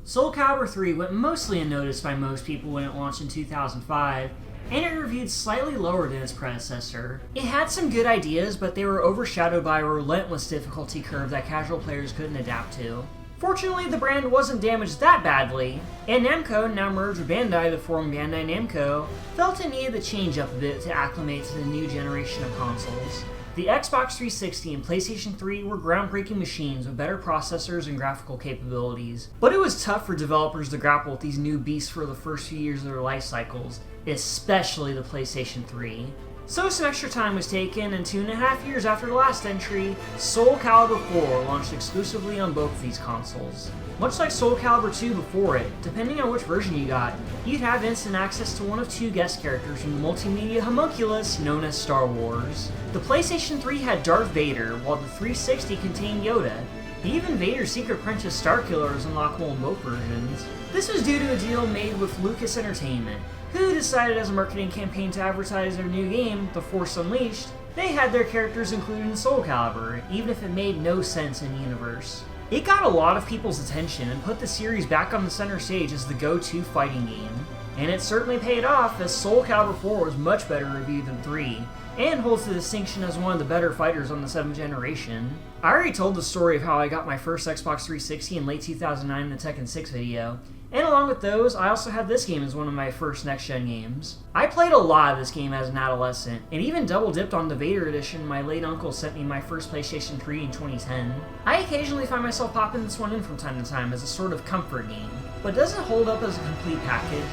Soul Calibur 3 went mostly unnoticed by most people when it launched in 2005, and it reviewed slightly lower than its predecessor. It had some good ideas, but they were overshadowed by a relentless difficulty curve that casual players couldn't adapt to. Fortunately, the brand wasn't damaged that badly, and Namco, now merged with Bandai to form Bandai Namco, felt it needed to change up a bit to acclimate to the new generation of consoles. The Xbox 360 and PlayStation 3 were groundbreaking machines with better processors and graphical capabilities, but it was tough for developers to grapple with these new beasts for the first few years of their life cycles, especially the PlayStation 3. So some extra time was taken, and 2.5 years after the last entry, Soul Calibur 4 launched exclusively on both of these consoles. Much like Soul Calibur 2 before it, depending on which version you got, you'd have instant access to one of two guest characters from the multimedia homunculus known as Star Wars. The PlayStation 3 had Darth Vader, while the 360 contained Yoda. Even Vader's Secret Apprentice Starkiller is unlockable in both versions. This was due to a deal made with Lucas Entertainment, who decided as a marketing campaign to advertise their new game, The Force Unleashed, they had their characters included in Soul Calibur, even if it made no sense in universe. It got a lot of people's attention and put the series back on the center stage as the go-to fighting game. And it certainly paid off, as Soul Calibur 4 was much better reviewed than 3, and holds the distinction as one of the better fighters on the 7th generation. I already told the story of how I got my first Xbox 360 in late 2009 in the Tekken 6 video, and along with those, I also had this game as one of my first next-gen games. I played a lot of this game as an adolescent, and even double-dipped on the Vader edition my late uncle sent me my first PlayStation 3 in 2010. I occasionally find myself popping this one in from time to time as a sort of comfort game, but doesn't hold up as a complete package.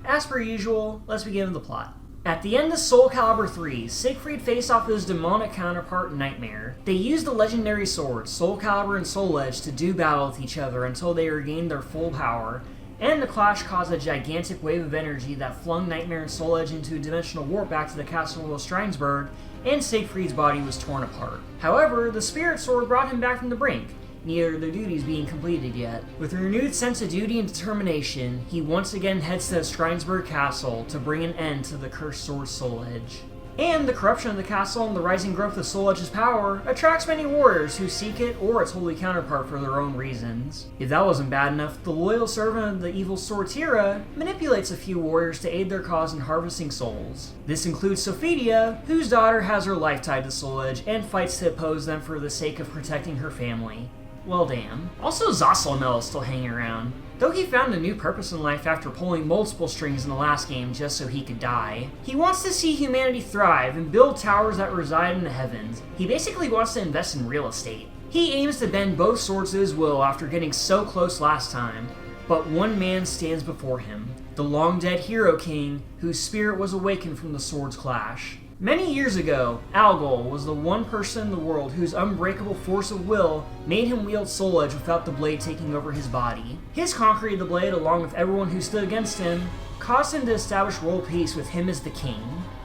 As per usual, let's begin with the plot. At the end of Soul Calibur 3, Siegfried faced off his demonic counterpart Nightmare. They used the legendary swords, Soul Calibur and Soul Edge, to do battle with each other until they regained their full power, and the clash caused a gigantic wave of energy that flung Nightmare and Soul Edge into a dimensional warp back to the castle of Strinesburg, and Siegfried's body was torn apart. However, the Spirit Sword brought him back from the brink, neither of their duties being completed yet. With a renewed sense of duty and determination, he once again heads to the Strinesburg Castle to bring an end to the cursed sword Soul Edge. And the corruption of the castle and the rising growth of Soul Edge's power attracts many warriors who seek it or its holy counterpart for their own reasons. If that wasn't bad enough, the loyal servant of the evil sword Tira manipulates a few warriors to aid their cause in harvesting souls. This includes Sophidia, whose daughter has her life tied to Soul Edge and fights to oppose them for the sake of protecting her family. Well, damn. Also, Zasalamel is still hanging around, though he found a new purpose in life after pulling multiple strings in the last game just so he could die. He wants to see humanity thrive and build towers that reside in the heavens. He basically wants to invest in real estate. He aims to bend both swords to his will after getting so close last time, but one man stands before him, the long-dead Hero King, whose spirit was awakened from the sword's clash. Many years ago, Algol was the one person in the world whose unbreakable force of will made him wield Soul Edge without the blade taking over his body. His conquering of the blade, along with everyone who stood against him, caused him to establish world peace with him as the king.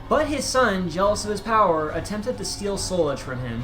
But his son, jealous of his power, attempted to steal Soul Edge from him,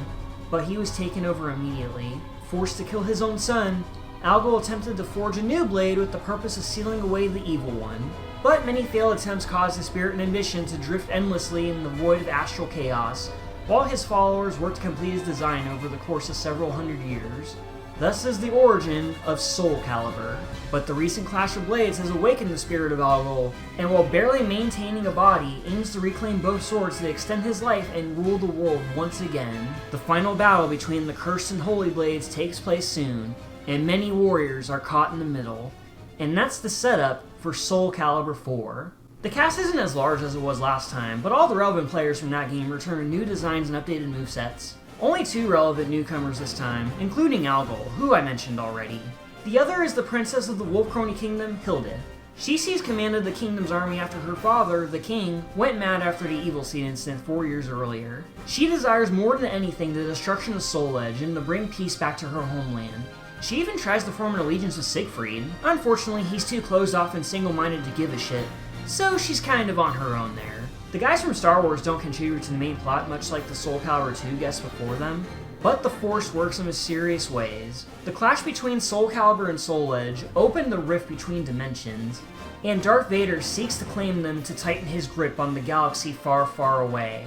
but he was taken over immediately. Forced to kill his own son, Algol attempted to forge a new blade with the purpose of sealing away the evil one. But many failed attempts caused his spirit and ambition to drift endlessly in the void of astral chaos, while his followers worked to complete his design over the course of several hundred years. Thus is the origin of Soul Calibur. But the recent clash of blades has awakened the spirit of Algol, and while barely maintaining a body, aims to reclaim both swords to extend his life and rule the world once again. The final battle between the cursed and holy blades takes place soon, and many warriors are caught in the middle. And that's the setup for Soul Calibur 4. The cast isn't as large as it was last time, but all the relevant players from that game return with new designs and updated movesets. Only 2 relevant newcomers this time, including Algol, who I mentioned already. The other is the princess of the Wolf Crony Kingdom, Hilda. She seized command of the kingdom's army after her father, the king, went mad after the Evil Seed incident 4 years earlier. She desires more than anything the destruction of Soul Edge and to bring peace back to her homeland. She even tries to form an allegiance with Siegfried. Unfortunately, he's too closed off and single-minded to give a shit, so she's kind of on her own there. The guys from Star Wars don't contribute to the main plot much like the Soul Calibur 2 guests before them, but the Force works in mysterious ways. The clash between Soul Calibur and Soul Edge opened the rift between dimensions, and Darth Vader seeks to claim them to tighten his grip on the galaxy far, far away.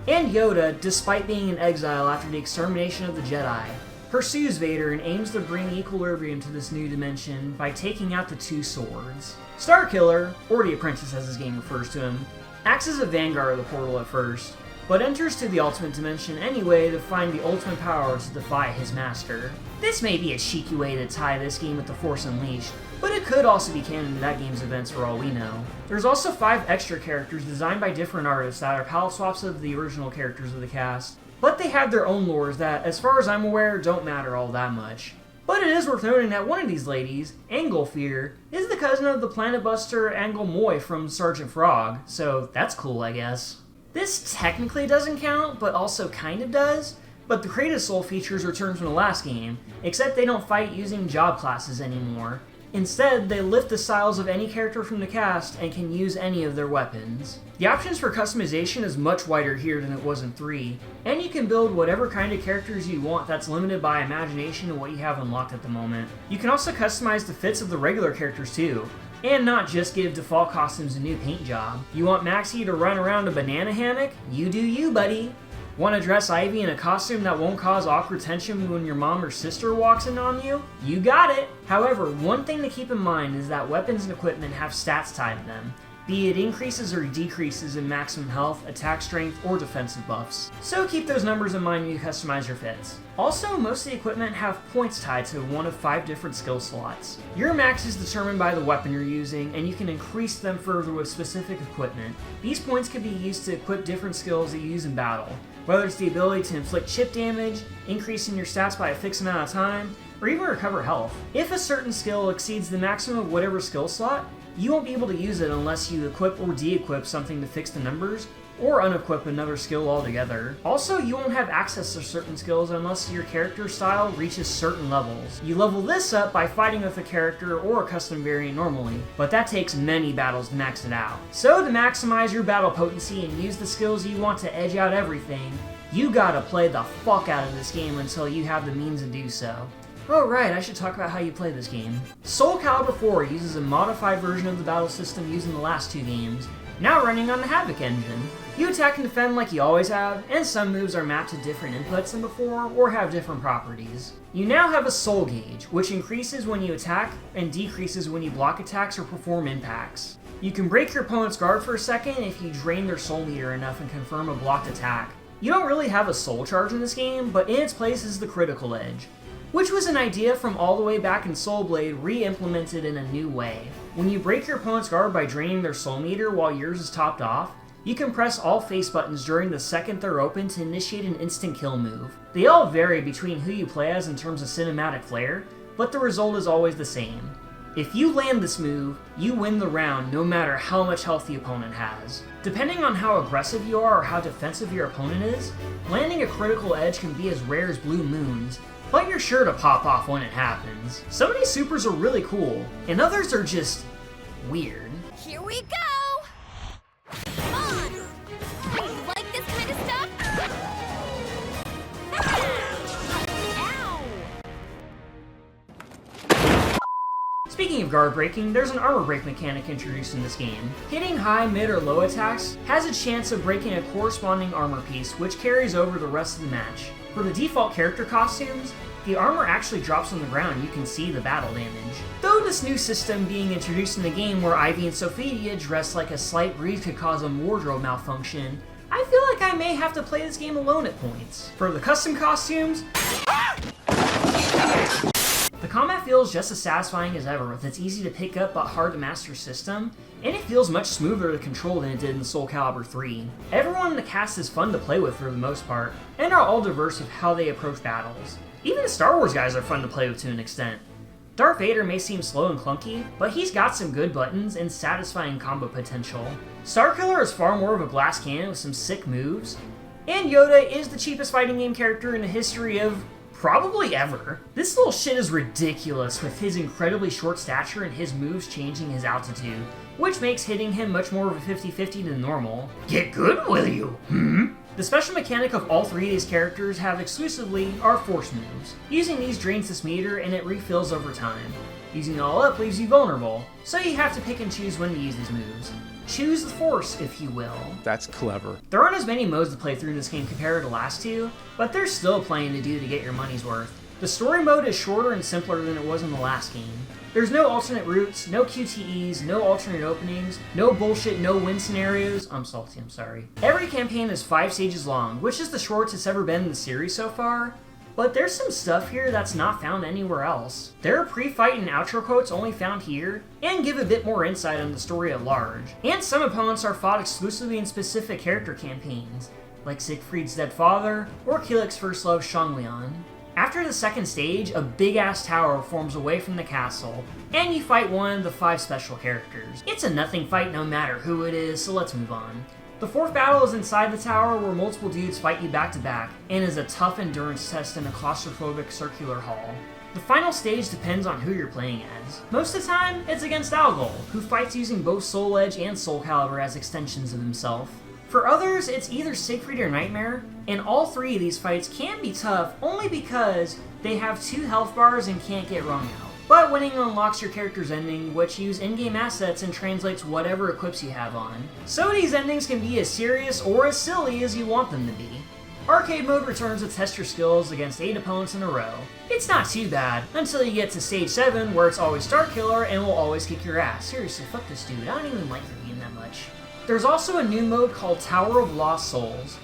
And Yoda, despite being in exile after the extermination of the Jedi, pursues Vader and aims to bring equilibrium to this new dimension by taking out the two swords. Starkiller, or the Apprentice as his game refers to him, acts as a vanguard of the portal at first, but enters to the ultimate dimension anyway to find the ultimate power to defy his master. This may be a cheeky way to tie this game with The Force Unleashed, but it could also be canon to that game's events for all we know. There's also 5 extra characters designed by different artists that are palette swaps of the original characters of the cast, but they have their own lores that, as far as I'm aware, don't matter all that much. But it is worth noting that one of these ladies, Anglefear, is the cousin of the Planet Buster Anglemoy from Sergeant Frog, so that's cool, I guess. This technically doesn't count, but also kind of does, but the Creative Soul features return from the last game, except they don't fight using job classes anymore. Instead, they lift the styles of any character from the cast and can use any of their weapons. The options for customization is much wider here than it was in 3, and you can build whatever kind of characters you want that's limited by imagination and what you have unlocked at the moment. You can also customize the fits of the regular characters too, and not just give default costumes a new paint job. You want Maxie to run around a banana hammock? You do you, buddy! Want to dress Ivy in a costume that won't cause awkward tension when your mom or sister walks in on you? You got it! However, one thing to keep in mind is that weapons and equipment have stats tied to them, be it increases or decreases in maximum health, attack strength, or defensive buffs. So keep those numbers in mind when you customize your fits. Also, most of the equipment have points tied to one of 5 different skill slots. Your max is determined by the weapon you're using, and you can increase them further with specific equipment. These points can be used to equip different skills that you use in battle, whether it's the ability to inflict chip damage, increasing your stats by a fixed amount of time, or even recover health. If a certain skill exceeds the maximum of whatever skill slot, you won't be able to use it unless you equip or de-equip something to fix the numbers, or unequip another skill altogether. Also, you won't have access to certain skills unless your character style reaches certain levels. You level this up by fighting with a character or a custom variant normally, but that takes many battles to max it out. So to maximize your battle potency and use the skills you want to edge out everything, you gotta play the fuck out of this game until you have the means to do so. Oh right, I should talk about how you play this game. Soul Calibur 4 uses a modified version of the battle system used in the last 2 games, now running on the Havoc engine. You attack and defend like you always have, and some moves are mapped to different inputs than before, or have different properties. You now have a soul gauge, which increases when you attack, and decreases when you block attacks or perform impacts. You can break your opponent's guard for a second if you drain their soul meter enough and confirm a blocked attack. You don't really have a soul charge in this game, but in its place is the critical edge, which was an idea from all the way back in Soul Blade re-implemented in a new way. When you break your opponent's guard by draining their soul meter while yours is topped off, you can press all face buttons during the second they're open to initiate an instant kill move. They all vary between who you play as in terms of cinematic flair, but the result is always the same. If you land this move, you win the round no matter how much health the opponent has. Depending on how aggressive you are or how defensive your opponent is, landing a critical edge can be as rare as blue moons, but you're sure to pop off when it happens. Some of these supers are really cool, and others are just weird. Here we go! Come on! You like this kind of stuff? Ow! Speaking of guard breaking, there's an armor break mechanic introduced in this game. Hitting high, mid, or low attacks has a chance of breaking a corresponding armor piece, which carries over the rest of the match. For the default character costumes, the armor actually drops on the ground and you can see the battle damage. Though this new system being introduced in the game where Ivy and Sophia dressed like a slight breeze could cause a wardrobe malfunction, I feel like I may have to play this game alone at points. For the custom costumes, the combat feels just as satisfying as ever with its easy to pick up but hard to master system, and it feels much smoother to control than it did in Soul Calibur 3. Everyone in the cast is fun to play with for the most part, and are all diverse with how they approach battles. Even the Star Wars guys are fun to play with to an extent. Darth Vader may seem slow and clunky, but he's got some good buttons and satisfying combo potential. Starkiller is far more of a glass cannon with some sick moves, and Yoda is the cheapest fighting game character in the history of probably ever. This little shit is ridiculous with his incredibly short stature and his moves changing his altitude, which makes hitting him much more of a 50-50 than normal. Get good, will you? The special mechanic of all 3 of these characters have exclusively are force moves. Using these drains this meter and it refills over time. Using it all up leaves you vulnerable, so you have to pick and choose when to use these moves. Choose the force, if you will. That's clever. There aren't as many modes to play through in this game compared to the last 2, but there's still plenty to do to get your money's worth. The story mode is shorter and simpler than it was in the last game. There's no alternate routes, no QTEs, no alternate openings, no bullshit, no win scenarios. I'm salty, I'm sorry. Every campaign is 5 stages long, which is the shortest it's ever been in the series so far. But there's some stuff here that's not found anywhere else. There are pre-fight and outro quotes only found here, and give a bit more insight on the story at large. And some opponents are fought exclusively in specific character campaigns, like Siegfried's dead father, or Keelik's first love Shanglian. After the second stage, a big-ass tower forms away from the castle, and you fight one of the 5 special characters. It's a nothing fight no matter who it is, so let's move on. The 4th battle is inside the tower where multiple dudes fight you back to back, and is a tough endurance test in a claustrophobic circular hall. The final stage depends on who you're playing as. Most of the time, it's against Algol, who fights using both Soul Edge and Soul Calibur as extensions of himself. For others, it's either Siegfried or Nightmare, and all 3 of these fights can be tough only because they have 2 health bars and can't get wrung out. But winning unlocks your character's ending, which use in-game assets and translates whatever equips you have on. So these endings can be as serious or as silly as you want them to be. Arcade mode returns to test your skills against 8 opponents in a row. It's not too bad, until you get to stage 7 where it's always Star Killer and will always kick your ass. Seriously, fuck this dude, I don't even like your game that much. There's also a new mode called Tower of Lost Souls.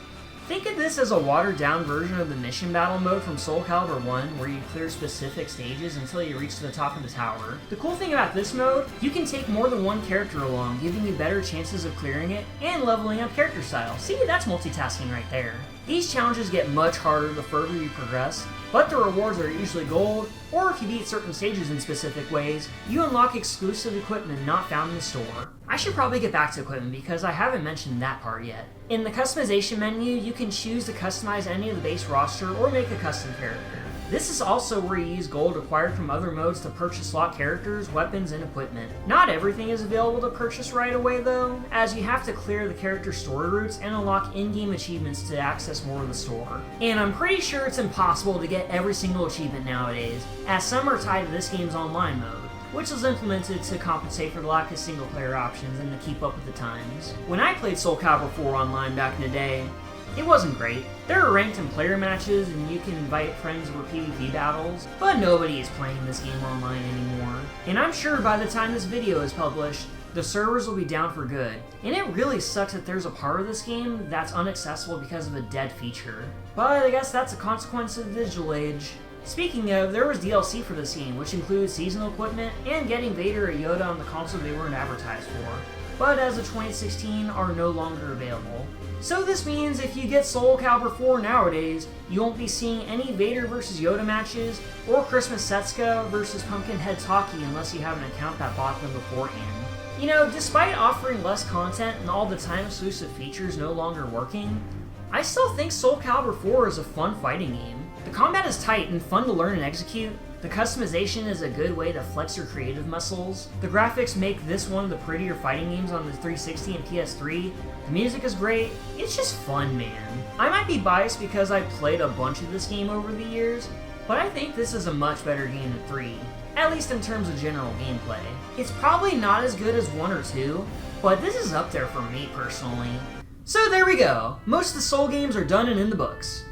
Think of this as a watered-down version of the mission battle mode from Soul Calibur 1, where you clear specific stages until you reach to the top of the tower. The cool thing about this mode, you can take more than one character along, giving you better chances of clearing it, and leveling up character style. See, that's multitasking right there. These challenges get much harder the further you progress, but the rewards are usually gold, or if you beat certain stages in specific ways, you unlock exclusive equipment not found in the store. I should probably get back to equipment because I haven't mentioned that part yet. In the customization menu, you can choose to customize any of the base roster or make a custom character. This is also where you use gold acquired from other modes to purchase slot characters, weapons, and equipment. Not everything is available to purchase right away though, as you have to clear the character's story routes and unlock in-game achievements to access more of the store. And I'm pretty sure it's impossible to get every single achievement nowadays, as some are tied to this game's online mode, which was implemented to compensate for the lack of single-player options and to keep up with the times. When I played Soul Calibur 4 online back in the day, it wasn't great. There are ranked and player matches, and you can invite friends for PvP battles, but nobody is playing this game online anymore. And I'm sure by the time this video is published, the servers will be down for good. And it really sucks that there's a part of this game that's inaccessible because of a dead feature. But I guess that's a consequence of the digital age. Speaking of, there was DLC for this game, which includes seasonal equipment and getting Vader or Yoda on the console they weren't advertised for, but as of 2016 are no longer available. So this means if you get Soul Calibur 4 nowadays, you won't be seeing any Vader vs Yoda matches, or Christmas Setsuka vs Pumpkinhead Taki unless you have an account that bought them beforehand. You know, despite offering less content and all the time-exclusive features no longer working, I still think Soul Calibur 4 is a fun fighting game. The combat is tight and fun to learn and execute. The customization is a good way to flex your creative muscles. The graphics make this one of the prettier fighting games on the 360 and PS3. The music is great. It's just fun, man. I might be biased because I've played a bunch of this game over the years, but I think this is a much better game than 3, at least in terms of general gameplay. It's probably not as good as 1 or 2, but this is up there for me personally. So there we go. Most of the Soul games are done and in the books.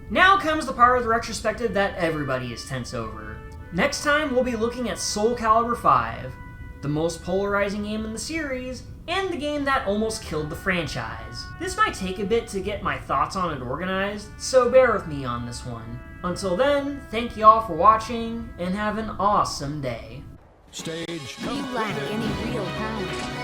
Now comes the part of the retrospective that everybody is tense over. Next time, we'll be looking at Soul Calibur 5, the most polarizing game in the series, and the game that almost killed the franchise. This might take a bit to get my thoughts on it organized, so bear with me on this one. Until then, thank y'all for watching, and have an awesome day. Stage You lack any real talent.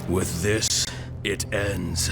With this, it ends.